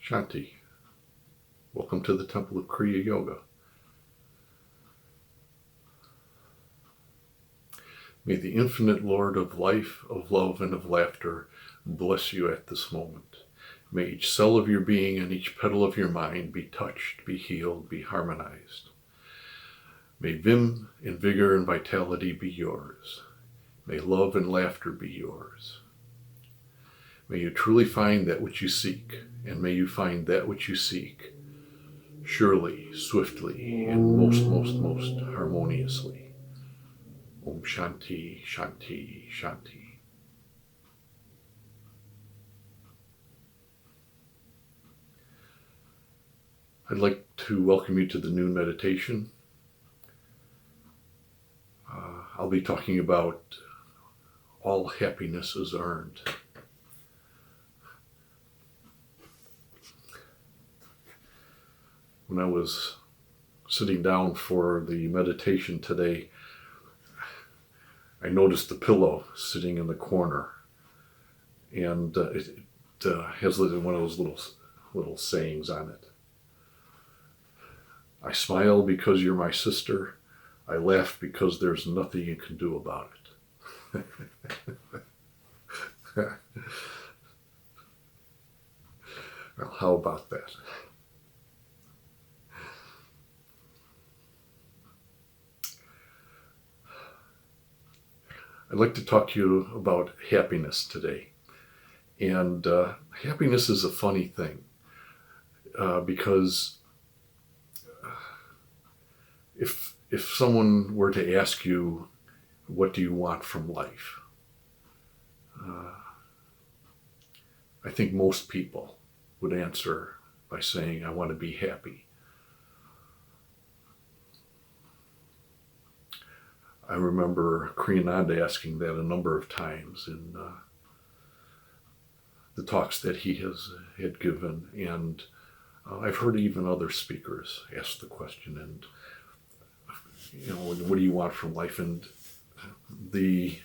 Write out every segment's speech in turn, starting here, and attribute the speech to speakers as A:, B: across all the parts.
A: Shanti. Welcome to the Temple of Kriya Yoga. May the infinite Lord of life, of love, and of laughter bless you at this moment. May each cell of your being and each petal of your mind be touched, be healed, be harmonized. May vim and vigor and vitality be yours. May love and laughter be yours. May you truly find that which you seek, and may you find that which you seek surely, swiftly, and most harmoniously. Om Shanti, Shanti, Shanti. I'd like to welcome you to the noon meditation. I'll be talking about all happiness is earned. When I was sitting down for the meditation today, I noticed the pillow sitting in the corner, and it has one of those little sayings on it. I smile because you're my sister. I laugh because there's nothing you can do about it. Well, how about that? I'd like to talk to you about happiness today. And happiness is a funny thing because if someone were to ask you, what do you want from life? I think most people would answer by saying, I want to be happy. I remember Kriyananda asking that a number of times in the talks that he had given, and I've heard even other speakers ask the question, and what do you want from life? And the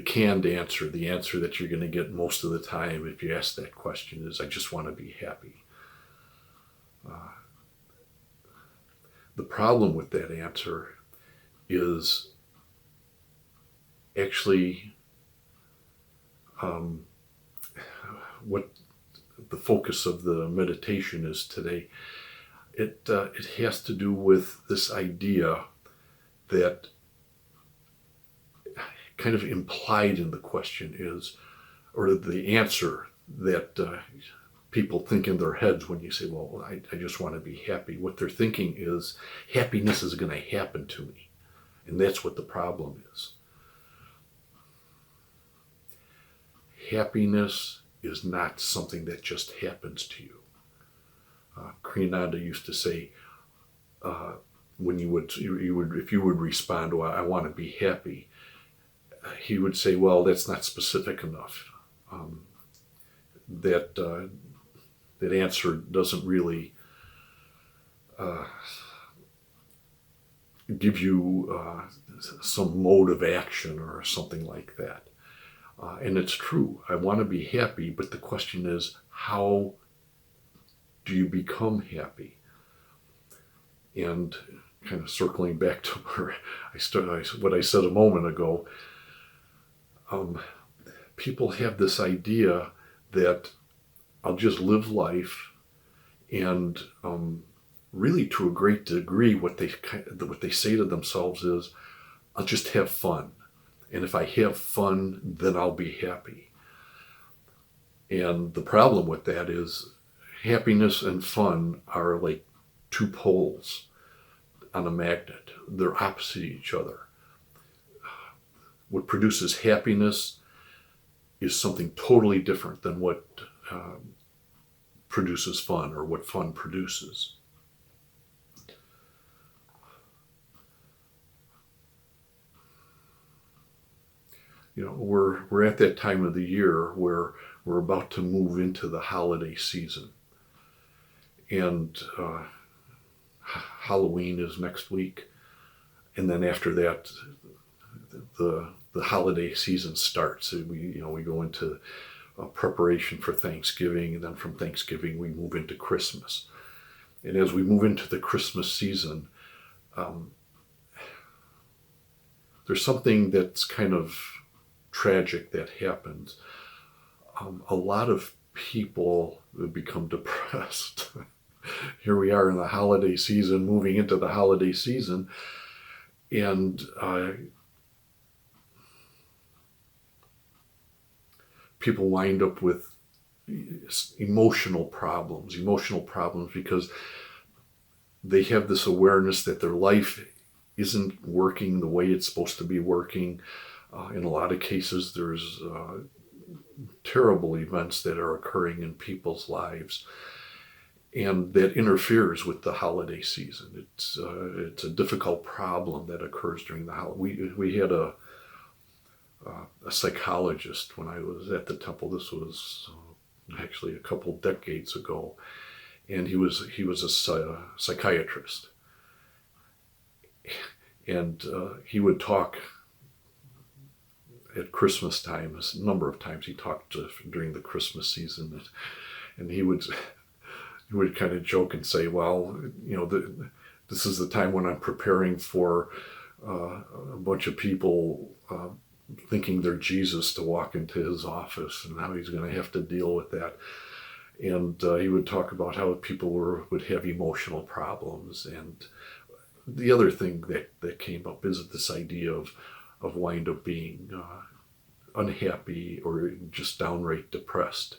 A: canned answer, the answer that you're going to get most of the time if you ask that question is, I just want to be happy. The problem with that answer is actually what the focus of the meditation is today. It has to do with this idea that kind of implied in the question is, or the answer that people think in their heads when you say, well, I just want to be happy. What they're thinking is, happiness is going to happen to me. And that's what the problem is. Happiness is not something that just happens to you. Kriyananda used to say, when if you would respond, well, I want to be happy, he would say, well, that's not specific enough. That answer doesn't really give you some mode of action or something like that. And it's true. I want to be happy, but the question is, how do you become happy? And kind of circling back to where what I said a moment ago, people have this idea that I'll just live life, and really to a great degree what they say to themselves is, I'll just have fun. And if I have fun, then I'll be happy. And the problem with that is happiness and fun are like two poles on a magnet. They're opposite each other. What produces happiness is something totally different than what produces fun, or what fun produces. We're at that time of the year where we're about to move into the holiday season. And Halloween is next week. And then after that, the holiday season starts. We go into preparation for Thanksgiving, and then from Thanksgiving we move into Christmas. And as we move into the Christmas season, there's something that's kind of tragic that happens. A lot of people become depressed. Here we are in the holiday season, moving into the holiday season, and people wind up with emotional problems because they have this awareness that their life isn't working the way it's supposed to be working. In a lot of cases, there's terrible events that are occurring in people's lives, and that interferes with the holiday season. It's a difficult problem that occurs during the holiday. We had a psychologist when I was at the temple. This was actually a couple decades ago, and he was a psychiatrist, and he would talk at Christmas time. A number of times he talked during the Christmas season, and he would kind of joke and say, well, this is the time when I'm preparing for a bunch of people thinking they're Jesus to walk into his office, and how he's going to have to deal with that. And he would talk about how people would have emotional problems. And the other thing that came up is this idea of wind up being unhappy or just downright depressed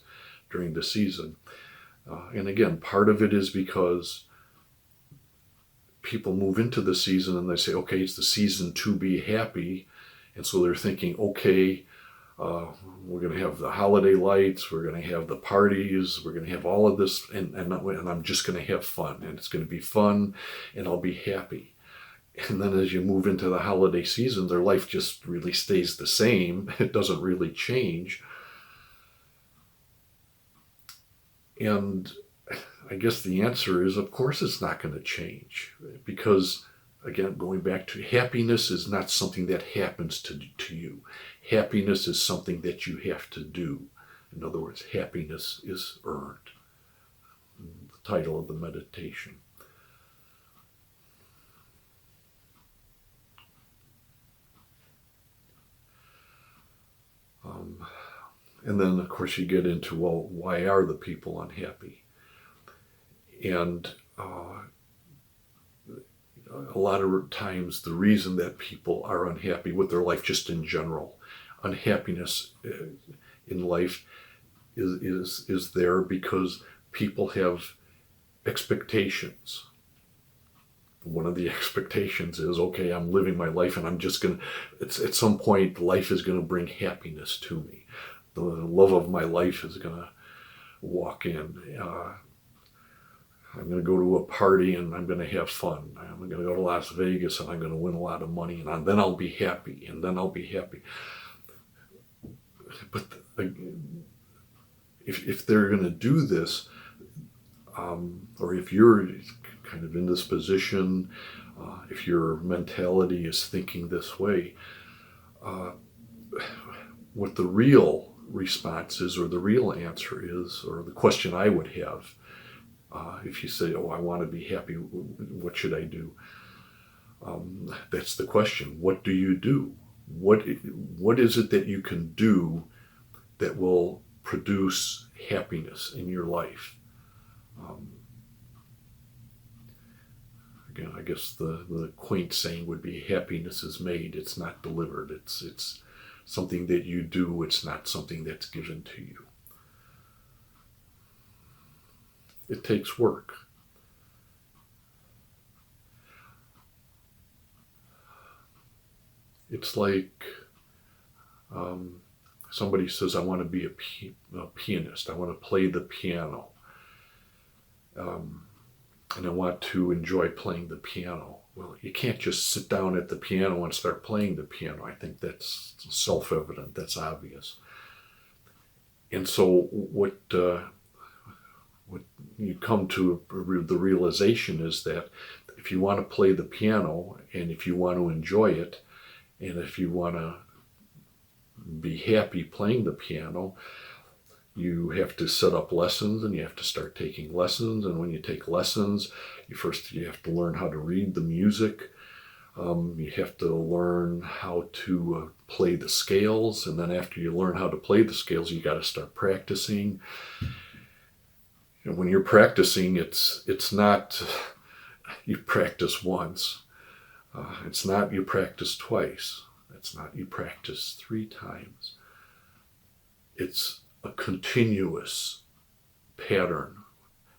A: during the season. And again, part of it is because people move into the season and they say, okay, it's the season to be happy. And so they're thinking, okay, we're going to have the holiday lights, we're going to have the parties, we're going to have all of this, and I'm just going to have fun, and it's going to be fun, and I'll be happy. And then as you move into the holiday season, their life just really stays the same. It doesn't really change. And I guess the answer is, of course, it's not going to change, because, again, going back to happiness is not something that happens to you. Happiness is something that you have to do. In other words, happiness is earned. The title of the meditation. And then, of course, you get into, well, why are the people unhappy? And a lot of times the reason that people are unhappy with their life, just in general, unhappiness in life is there because people have expectations. One of the expectations is, okay, I'm living my life, and I'm just going to, at some point, life is going to bring happiness to me. The love of my life is going to walk in. I'm going to go to a party and I'm going to have fun. I'm going to go to Las Vegas and I'm going to win a lot of money, and then I'll be happy, and then I'll be happy. But if they're going to do this, or if you're kind of in this position, if your mentality is thinking this way, what the real response is, or the real answer is, or the question I would have, if you say, oh, I want to be happy, what should I do? That's the question. What do you do? What is it that you can do that will produce happiness in your life? Again, I guess the quaint saying would be, happiness is made, it's not delivered. It's something that you do, it's not something that's given to you. It takes work. It's like somebody says, I want to be a pianist. I want to play the piano. And I want to enjoy playing the piano. Well, you can't just sit down at the piano and start playing the piano. I think that's self-evident, that's obvious. And so what you come to the realization is that if you want to play the piano, and if you want to enjoy it, and if you want to be happy playing the piano, You have to set up lessons, and you have to start taking lessons. And when you take lessons, you have to learn how to read the music. You have to learn how to play the scales. And then after you learn how to play the scales, you got to start practicing. And when you're practicing, it's not you practice once. It's not you practice twice. It's not you practice 3 times. It's a continuous pattern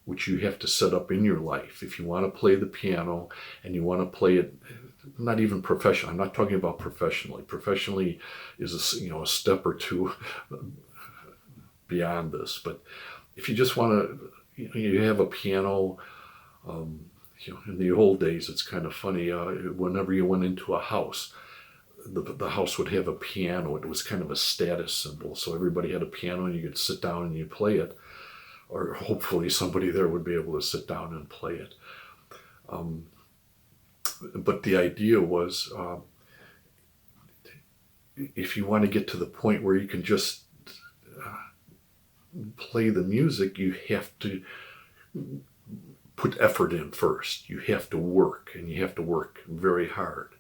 A: which you have to set up in your life. If you want to play the piano and you want to play it, not even professionally, I'm not talking about professionally. Professionally is a step or two beyond this. But if you just want to, you have a piano, in the old days, it's kind of funny, whenever you went into a house, the house would have a piano. It was kind of a status symbol. So everybody had a piano and you could sit down and you play it. Or hopefully somebody there would be able to sit down and play it. But the idea was, if you want to get to the point where you can just play the music, you have to put effort in first. You have to work, and you have to work very hard.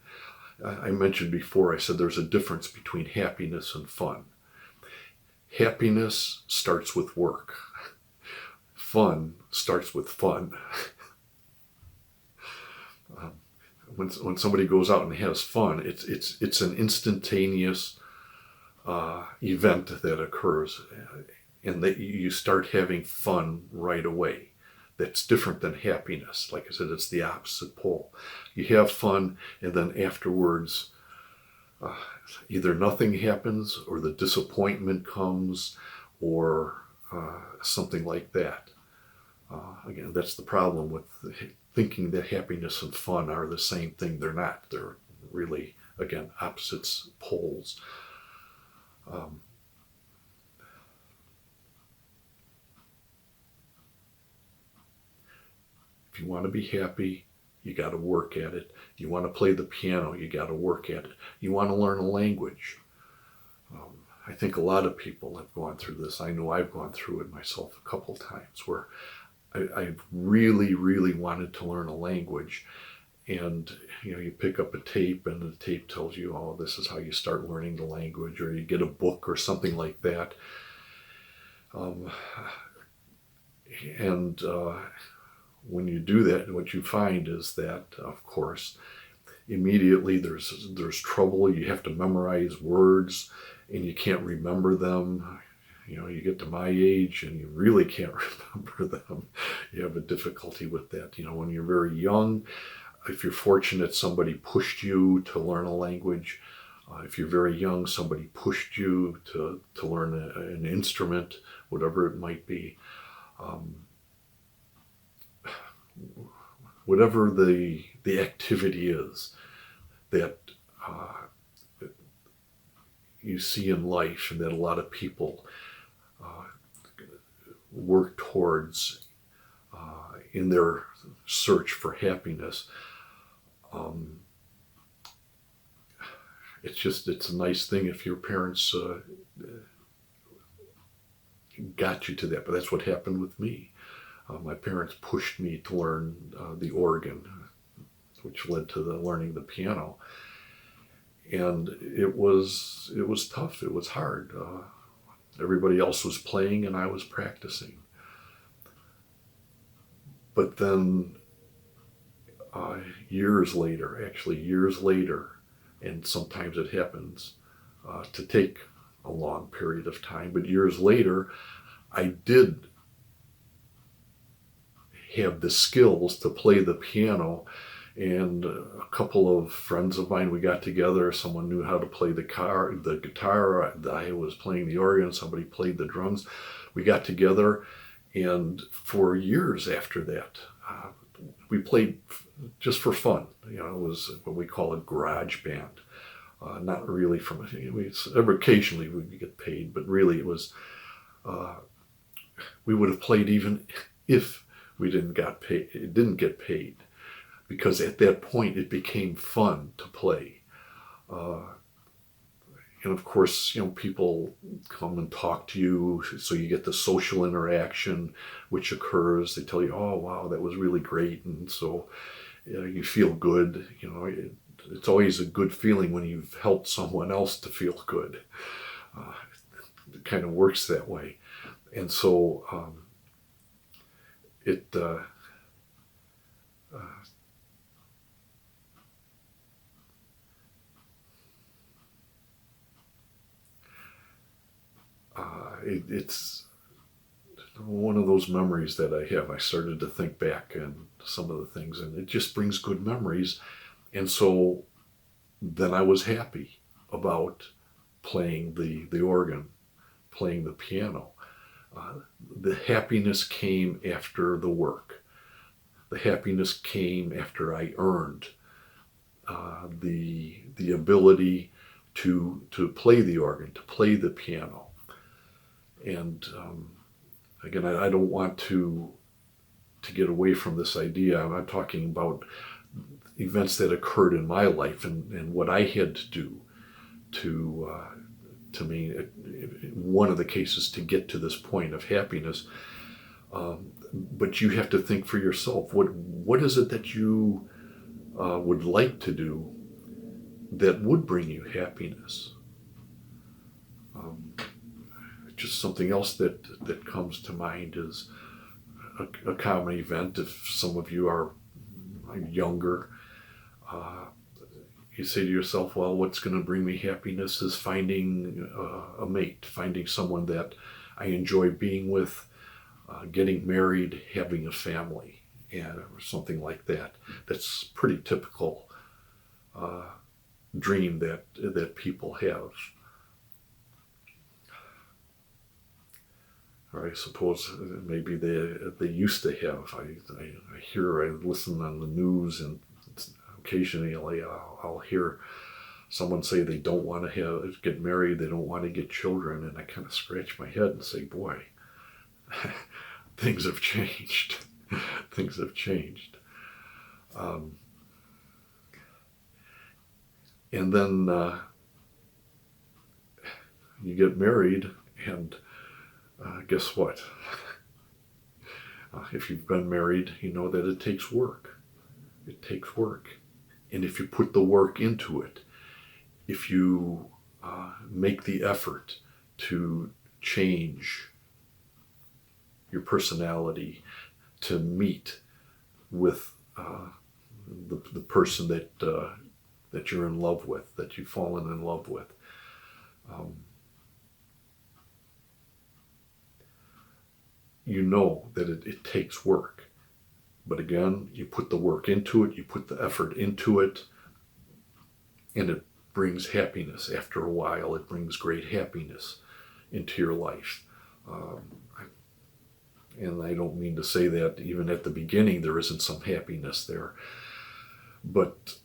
A: I mentioned before, I said there's a difference between happiness and fun. Happiness starts with work. Fun starts with fun. When somebody goes out and has fun, it's an instantaneous event that occurs, and that you start having fun right away. That's different than happiness. Like I said, it's the opposite pole. You have fun, and then afterwards, either nothing happens, or the disappointment comes, or something like that. Again, that's the problem with thinking that happiness and fun are the same thing. They're not. They're really, again, opposites poles. If you want to be happy, you got to work at it. You want to play the piano, you got to work at it. You want to learn a language. I think a lot of people have gone through this. I know I've gone through it myself a couple times, where I've really, really wanted to learn a language. And, you pick up a tape, and the tape tells you, oh, this is how you start learning the language, or you get a book or something like that. When you do that, what you find is that, of course, immediately there's trouble. You have to memorize words, and you can't remember them. You get to my age and you really can't remember them. You have a difficulty with that. When you're very young, if you're fortunate, somebody pushed you to learn a language. If you're very young, somebody pushed you to learn an instrument, whatever it might be. Whatever the activity is that you see in life, and that a lot of people work towards in their search for happiness, it's a nice thing if your parents got you to that. But that's what happened with me. My parents pushed me to learn the organ, which led to learning the piano. And it was tough. It was hard. Everybody else was playing and I was practicing. But then years later, and sometimes it happens to take a long period of time, but years later, I did have the skills to play the piano. And a couple of friends of mine, we got together. Someone knew how to play the guitar. I was playing the organ. Somebody played the drums. We got together, and for years after that, we played just for fun. It was what we call a garage band. Not really occasionally we would get paid, but really it was, we would have played even if we didn't get paid. Because at that point it became fun to play. And of course, people come and talk to you, so you get the social interaction which occurs. They tell you, "Oh, wow, that was really great," and so you feel good. It's always a good feeling when you've helped someone else to feel good. Uh, it kind of works that way, and so it. It's one of those memories that I have. I started to think back and some of the things, and it just brings good memories. And so then I was happy about playing the organ, playing the piano. Uh, the happiness came after the work. The happiness came after I earned the ability to play the organ, to play the piano. And again, I don't want to get away from this idea. I'm talking about events that occurred in my life and what I had to do to me, one of the cases to get to this point of happiness. But you have to think for yourself. What is it that you would like to do that would bring you happiness? Just something else that comes to mind is a common event. If some of you are younger, you say to yourself, well, what's going to bring me happiness is finding a mate, finding someone that I enjoy being with, getting married, having a family, or something like that. That's pretty typical dream that people have. Or I suppose maybe they used to have. I listen on the news, and occasionally I'll hear someone say they don't want to get married, they don't want to get children, and I kind of scratch my head and say, boy, things have changed. Things have changed. And then you get married, and guess what? If you've been married, you know that it takes work. It takes work. And if you put the work into it, if you make the effort to change your personality, to meet with the person that you're in love with, that you've fallen in love with, you know that it takes work. But again, you put the work into it, you put the effort into it, and it brings happiness. After a while, it brings great happiness into your life. And I don't mean to say that even at the beginning there isn't some happiness there. But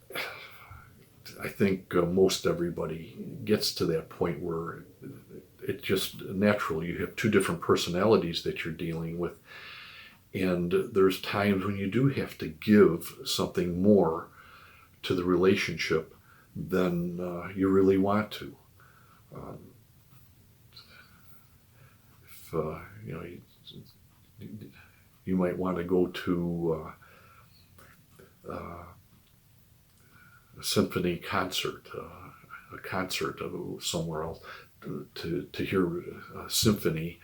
A: I think most everybody gets to that point where it just naturally, you have two different personalities that you're dealing with. And there's times when you do have to give something more to the relationship than you really want to. If you might want to go to a symphony concert, a concert somewhere else to hear a symphony,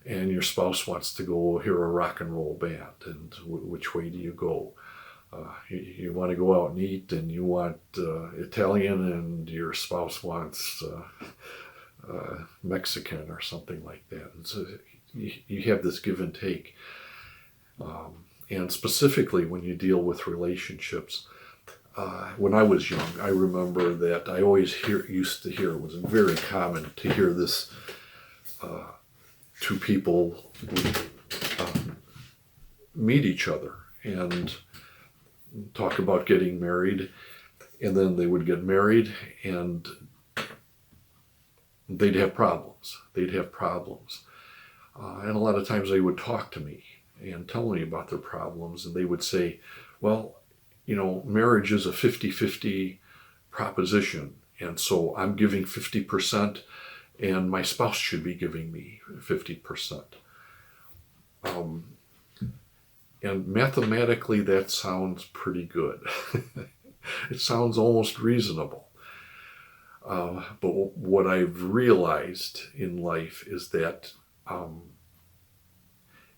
A: and your spouse wants to go hear a rock and roll band, and which way do you go? You want to go out and eat, and you want Italian, and your spouse wants Mexican or something like that. And so you have this give and take. And specifically when you deal with relationships, when I was young, I remember that I always used to hear, it was very common to hear this, two people would meet each other and talk about getting married, and then they would get married and they'd have problems. And a lot of times they would talk to me and tell me about their problems, and they would say, well, marriage is a 50-50 proposition, And so I'm giving 50%, and my spouse should be giving me 50%. And mathematically, that sounds pretty good. It sounds almost reasonable. But what I've realized in life is that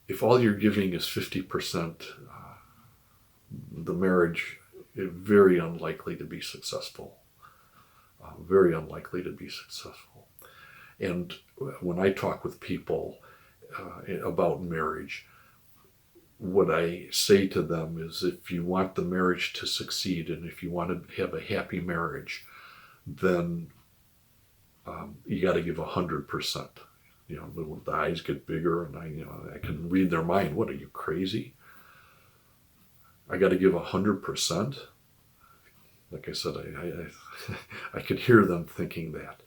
A: if all you're giving is 50%, the marriage is very unlikely to be successful. Very unlikely to be successful. And when I talk with people about marriage, what I say to them is, if you want the marriage to succeed and if you want to have a happy marriage, then you got to give 100%. You know, the eyes get bigger, and I can read their mind. What, are you crazy? I got to give 100%. Like I said, I could hear them thinking that.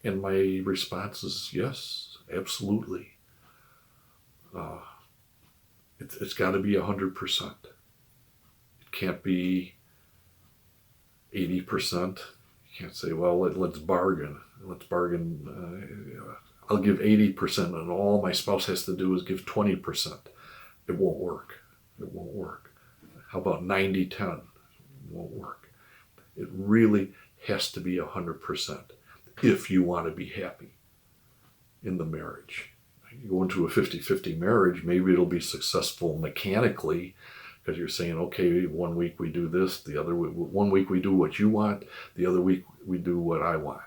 A: And my response is yes, absolutely. It's got to be 100%. It can't be 80%. You can't say, well, let's bargain. Let's bargain. I'll give 80%, and all my spouse has to do is give 20%. It won't work. It won't work. How about 90-10? It won't work. It really has to be 100% if you want to be happy in the marriage. You go into a 50-50 marriage, maybe it'll be successful mechanically, because you're saying, okay, 1 week we do this, the other week, 1 week we do what you want, the other week we do what I want.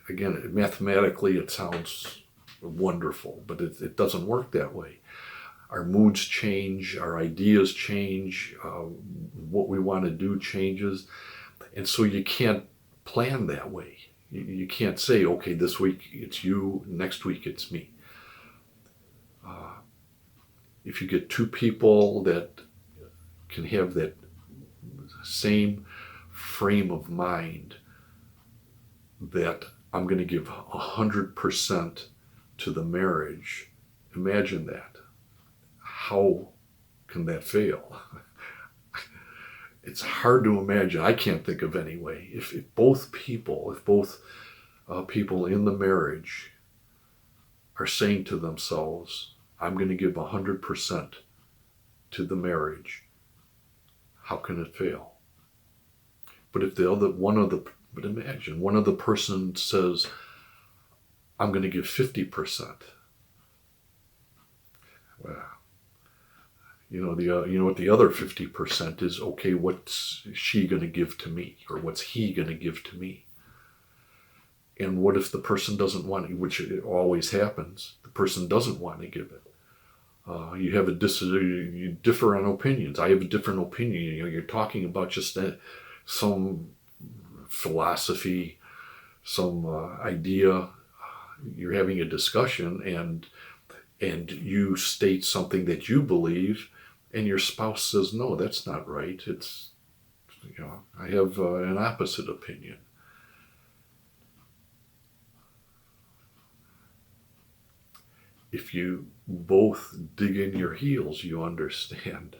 A: Again, mathematically it sounds wonderful, but it doesn't work that way. Our moods change, our ideas change, what we want to do changes, and so you can't plan that way. You can't say, okay, this week it's you, next week it's me. If you get two people that can have that same frame of mind, that I'm going to give 100% to the marriage, imagine that. How can that fail? It's hard to imagine. I can't think of any way. If both people in the marriage are saying to themselves, I'm going to give 100% to the marriage, how can it fail? But if but imagine one of the person says, I'm going to give 50%. Well, you know what the other 50% is? Okay, what's she going to give to me, or what's he going to give to me? And what if the person doesn't want it, which it always happens? The person doesn't want to give it. You differ on opinions. I have a different opinion. You're talking about just some philosophy, some idea. You're having a discussion, and you state something that you believe, and your spouse says, no, that's not right. It's, I have an opposite opinion. If you both dig in your heels, you understand.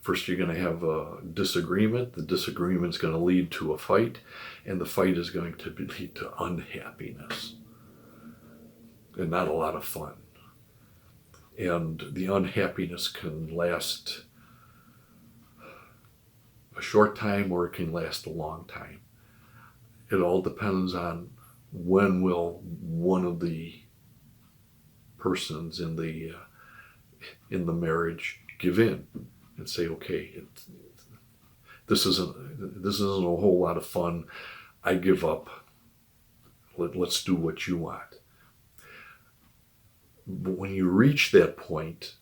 A: First, you're going to have a disagreement. The disagreement's going to lead to a fight, and the fight is going to lead to unhappiness and not a lot of fun. And the unhappiness can last a short time, or it can last a long time. It all depends on when will one of the persons in the marriage give in and say, okay, this isn't a whole lot of fun. I give up. Let's do what you want. But when you reach that point,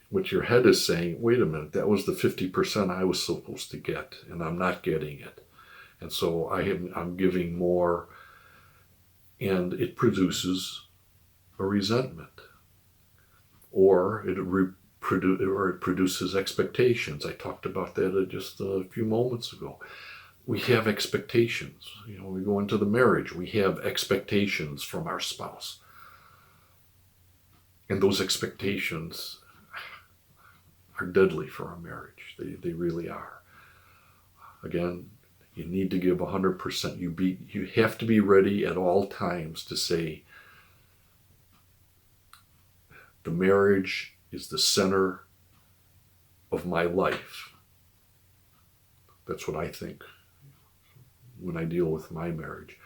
A: what your head is saying, wait a minute, that was the 50% I was supposed to get, and I'm not getting it. And so I'm giving more, and it produces a resentment, or it produces expectations. I talked about that just a few moments ago. We have expectations. We go into the marriage, we have expectations from our spouse. And those expectations are deadly for a marriage. They really are. Again, you need to give 100%. You have to be ready at all times to say, the marriage is the center of my life. That's what I think when I deal with my marriage.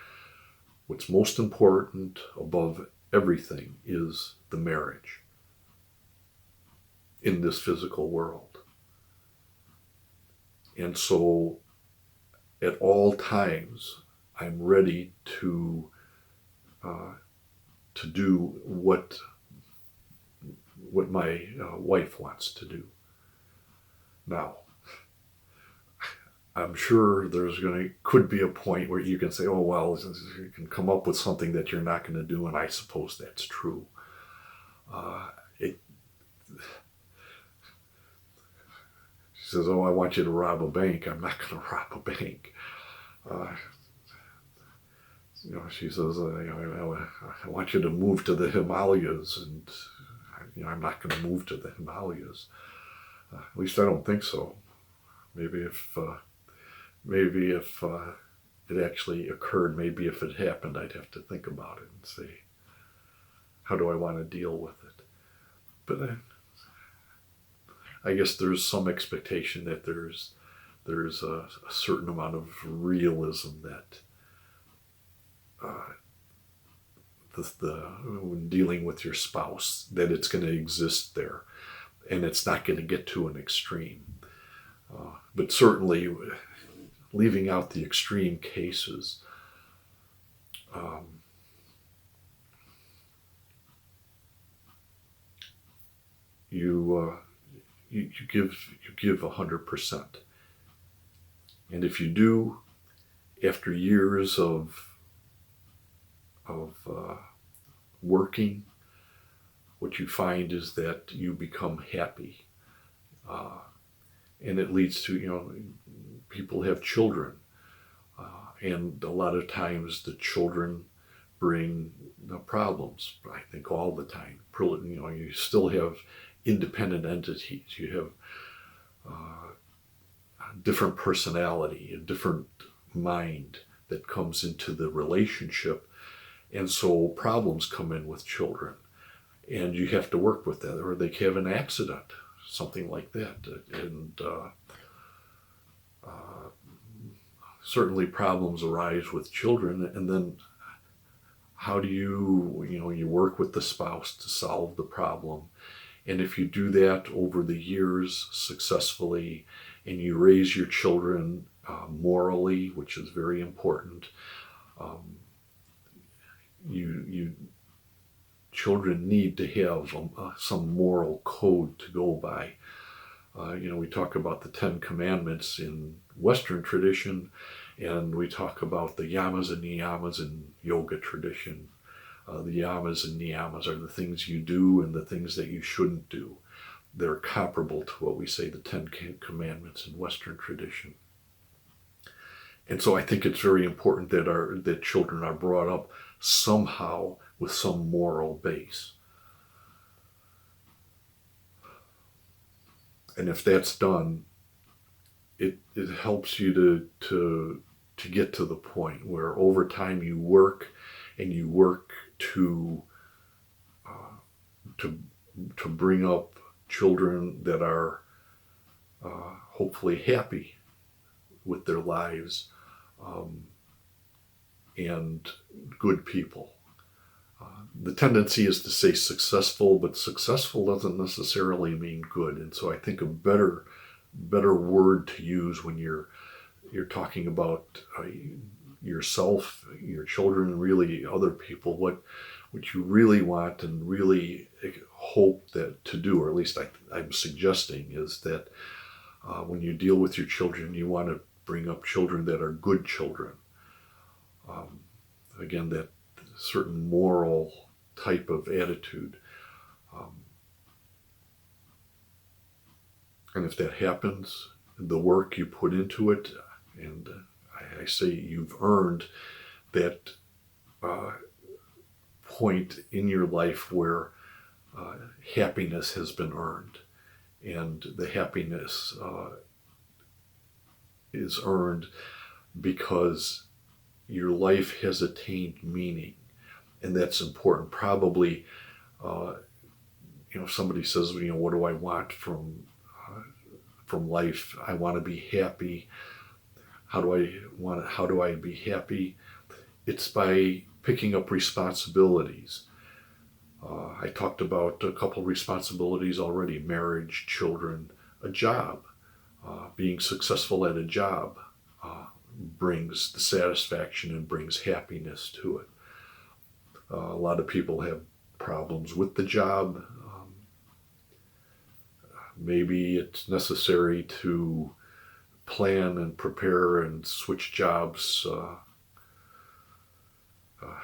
A: What's most important above everything is the marriage in this physical world. And so at all times, I'm ready to do what my wife wants to do. Now, I'm sure could be a point where you can say, oh, well, you can come up with something that you're not going to do, and I suppose that's true. She says, oh, I want you to rob a bank. I'm not going to rob a bank. She says, I want you to move to the Himalayas, and I'm not going to move to the Himalayas. At least I don't think so. Maybe if it actually occurred, maybe if it happened, I'd have to think about it and say, how do I want to deal with it? But I guess there's some expectation that there's a certain amount of realism that when dealing with your spouse, that it's going to exist there, and it's not going to get to an extreme. But certainly, leaving out the extreme cases, you give 100%, and if you do, after years of working, what you find is that you become happy, and it leads to people have children, and a lot of times the children bring problems. I think all the time. You still have independent entities. You have a different personality, a different mind that comes into the relationship, and so problems come in with children, and you have to work with that, or they have an accident, something like that, and certainly problems arise with children, and then how do you work with the spouse to solve the problem? And if you do that over the years successfully, and you raise your children morally, which is very important, children need to have some moral code to go by. We talk about the 10 Commandments in Western tradition, and we talk about the yamas and niyamas in yoga tradition. The yamas and niyamas are the things you do and the things that you shouldn't do. They're comparable to what we say the 10 Commandments in Western tradition. And so I think it's very important that children are brought up somehow with some moral base. And if that's done, it helps you to get to the point where over time you work to bring up children that are hopefully happy with their lives, and good people. The tendency is to say successful, but successful doesn't necessarily mean good. And so I think a better word to use when you're talking about yourself, your children, really other people, what you really want and really hope that to do, or at least I'm suggesting, is that when you deal with your children, you want to bring up children that are good children. Again, that certain moral type of attitude. And if that happens, the work you put into it, and I say you've earned that point in your life where happiness has been earned, and the happiness is earned because your life has attained meaning, and that's important. Probably, somebody says, what do I want from life? I want to be happy. How do I be happy? It's by picking up responsibilities. I talked about a couple responsibilities already: marriage, children, a job. Being successful at a job brings the satisfaction and brings happiness to it. A lot of people have problems with the job. Maybe it's necessary to plan and prepare and switch jobs,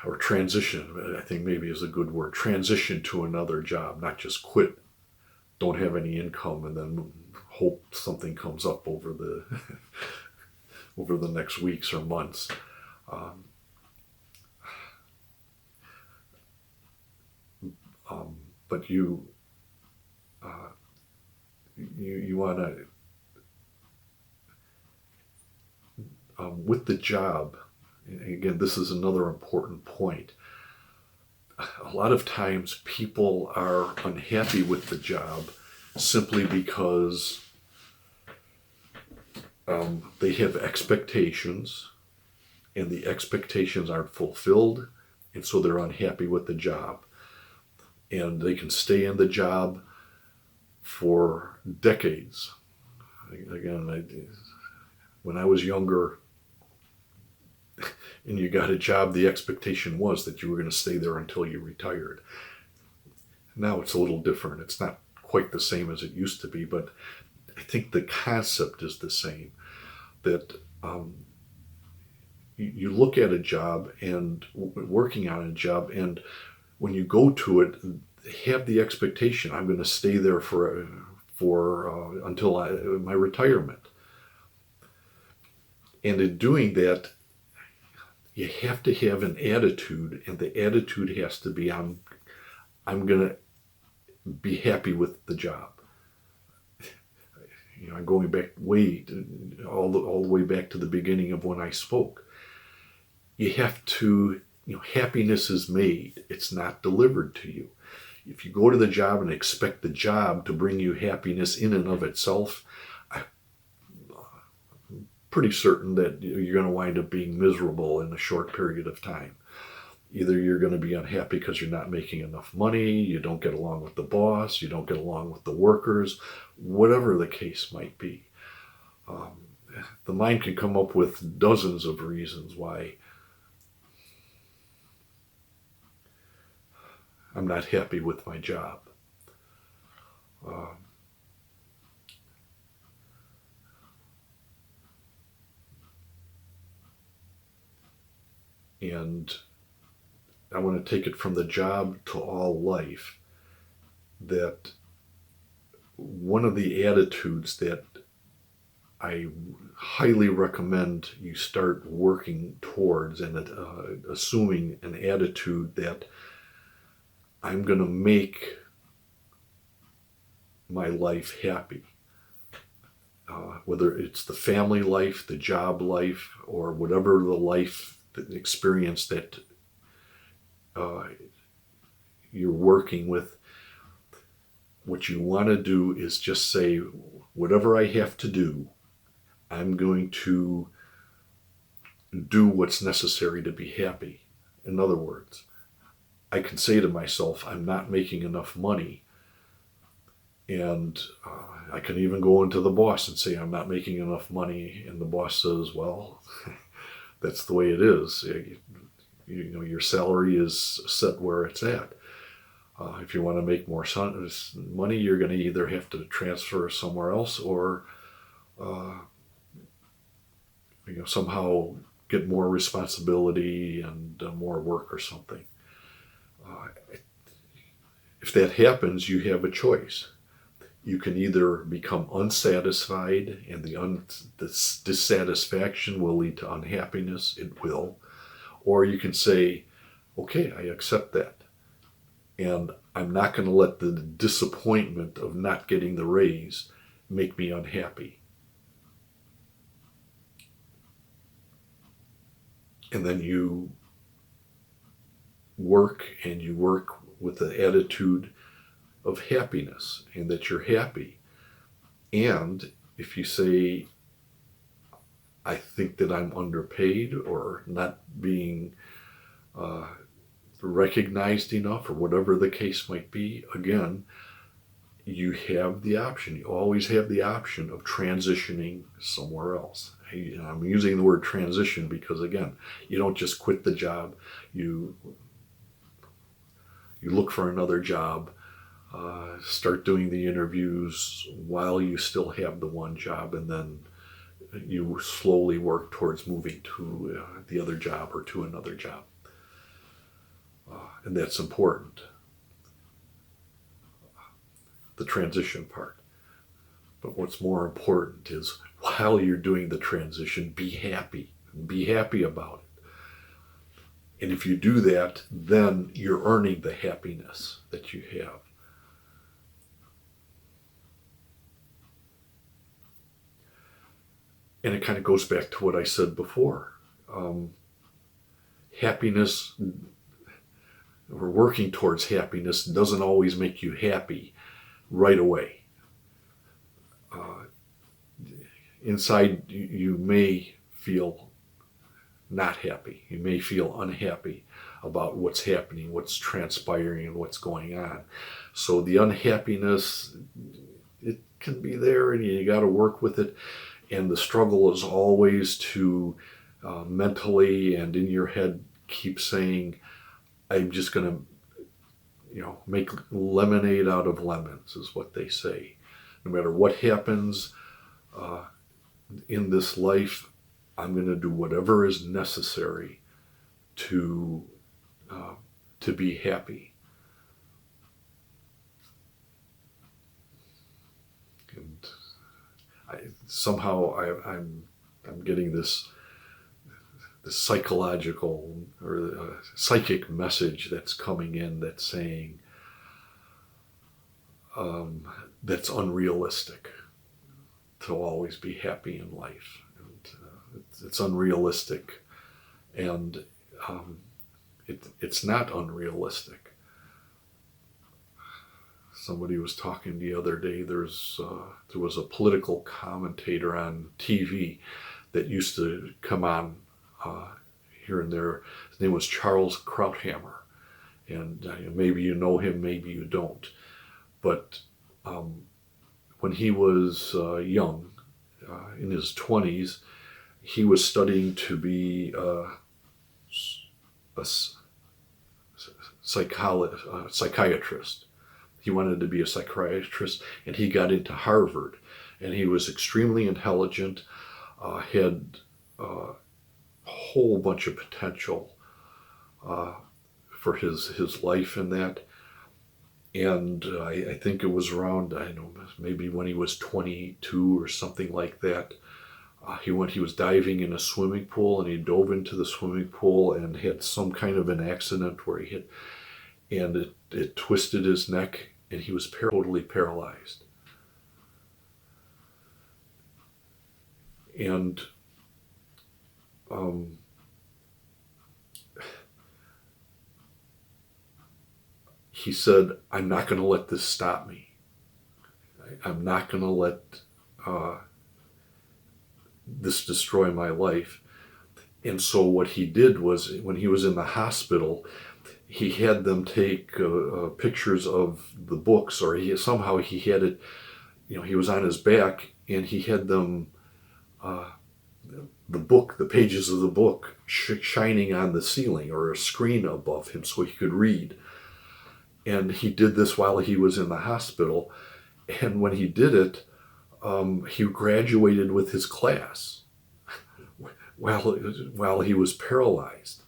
A: or transition, I think maybe is a good word. Transition to another job, not just quit, don't have any income, and then hope something comes up over the over the next weeks or months. But you want to, with the job, again, this is another important point. A lot of times people are unhappy with the job simply because they have expectations, and the expectations aren't fulfilled, and so they're unhappy with the job. And they can stay in the job for decades. Again, when I was younger and you got a job, the expectation was that you were going to stay there until you retired. Now it's a little different. It's not quite the same as it used to be, but I think the concept is the same. That you look at a job and working on a job, and when you go to it, have the expectation, I'm going to stay there for until my retirement. And in doing that, you have to have an attitude, and the attitude has to be, I'm going to be happy with the job. I'm going back all the way back to the beginning of when I spoke. You have to, happiness is made. It's not delivered to you. If you go to the job and expect the job to bring you happiness in and of itself, I'm pretty certain that you're going to wind up being miserable in a short period of time. Either you're going to be unhappy because you're not making enough money, you don't get along with the boss, you don't get along with the workers, whatever the case might be. The mind can come up with dozens of reasons why I'm not happy with my job. And I want to take it from the job to all life, that one of the attitudes that I highly recommend you start working towards, and assuming an attitude that I'm going to make my life happy. Whether it's the family life, the job life, or whatever the life experience that you're working with, what you want to do is just say, whatever I have to do, I'm going to do what's necessary to be happy. In other words, I can say to myself, I'm not making enough money. And I can even go into the boss and say, I'm not making enough money. And the boss says, well, that's the way it is. Your salary is set where it's at. If you want to make more money, you're going to either have to transfer somewhere else, or somehow get more responsibility and more work or something. If that happens, you have a choice. You can either become unsatisfied, and the dissatisfaction will lead to unhappiness. It will. Or you can say, okay, I accept that. And I'm not going to let the disappointment of not getting the raise make me unhappy. And then you work, and you work with the attitude of happiness and that you're happy. And if you say, I think that I'm underpaid or not being recognized enough, or whatever the case might be, again, you have the option. You always have the option of transitioning somewhere else. I'm using the word transition because, again, you don't just quit the job. You look for another job, start doing the interviews while you still have the one job, and then you slowly work towards moving to the other job or to another job. And that's important, the transition part. But what's more important is, while you're doing the transition, be happy. Be happy about it. And if you do that, then you're earning the happiness that you have. And it kind of goes back to what I said before. Happiness, or working towards happiness, doesn't always make you happy right away. Inside, you may feel not happy. You may feel unhappy about what's happening, what's transpiring, and what's going on. So the unhappiness, it can be there, and you got to work with it. And the struggle is always to mentally and in your head keep saying, I'm just going to, make lemonade out of lemons, is what they say. No matter what happens in this life, I'm going to do whatever is necessary to be happy. And I'm getting this psychological or psychic message that's coming in that's saying that's unrealistic to always be happy in life. And it's unrealistic, and it's not unrealistic. Somebody was talking the other day. There was a political commentator on TV that used to come on here and there. His name was Charles Krauthammer, and maybe you know him, maybe you don't. But when he was young, in his 20s, he was studying to be a psychiatrist. He wanted to be a psychiatrist, and he got into Harvard. And he was extremely intelligent, had a whole bunch of potential for his life in that. And I think it was around, maybe when he was 22 or something like that. He was diving in a swimming pool, and he dove into the swimming pool and had some kind of an accident where he hit, and it twisted his neck, and he was totally paralyzed. And he said, I'm not going to let this stop me. I'm not going to let this destroy my life. And so what he did was, when he was in the hospital, he had them take pictures of the books, or he had it, he was on his back, and he had them, the pages of the book shining on the ceiling or a screen above him so he could read. And he did this while he was in the hospital. And when he did it, he graduated with his class while he was paralyzed.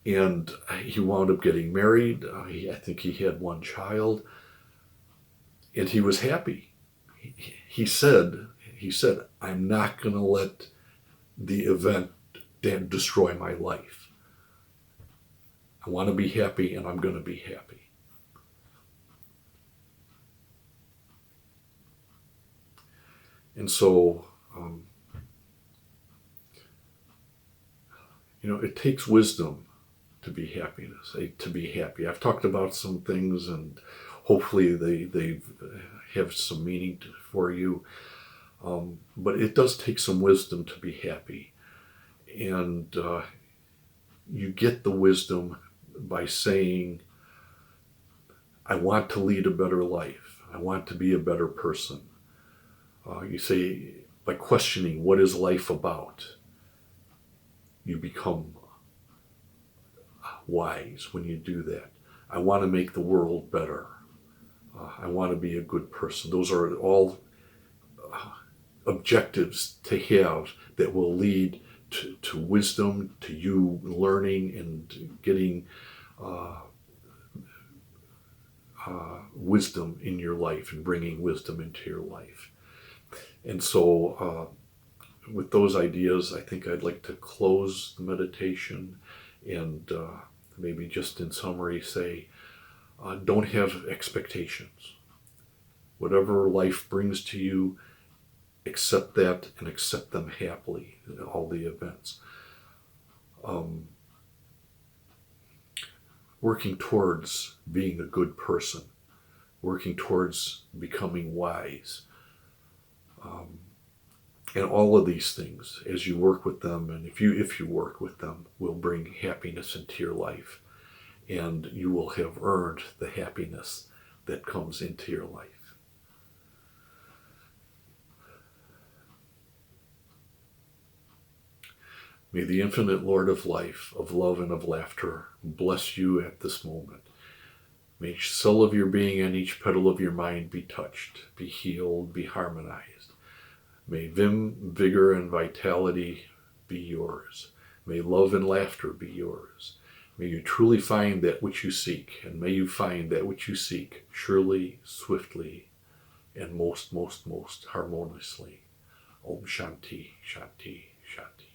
A: And he wound up getting married. I think he had one child. And he was happy. He said, I'm not going to let the event destroy my life. I want to be happy, and I'm going to be happy. And so It takes wisdom to be to be happy. I've talked about some things, and hopefully they have some meaning for you. But it does take some wisdom to be happy. And you get the wisdom by saying, I want to lead a better life. I want to be a better person. You say, by questioning, what is life about? You become wise when you do that. I want to make the world better. I want to be a good person. Those are all objectives to have that will lead to wisdom, to you learning and getting wisdom in your life and bringing wisdom into your life. And so with those ideas, I think I'd like to close the meditation and maybe just in summary say, don't have expectations. Whatever life brings to you, accept that and accept them happily, all the events. Working towards being a good person, working towards becoming wise. And all of these things, as you work with them, and if you work with them, will bring happiness into your life. And you will have earned the happiness that comes into your life. May the infinite Lord of life, of love and of laughter, bless you at this moment. May each cell of your being and each petal of your mind be touched, be healed, be harmonized. May vim, vigor, and vitality be yours. May love and laughter be yours. May you truly find that which you seek, and may you find that which you seek surely, swiftly, and most harmoniously. Om Shanti, Shanti, Shanti.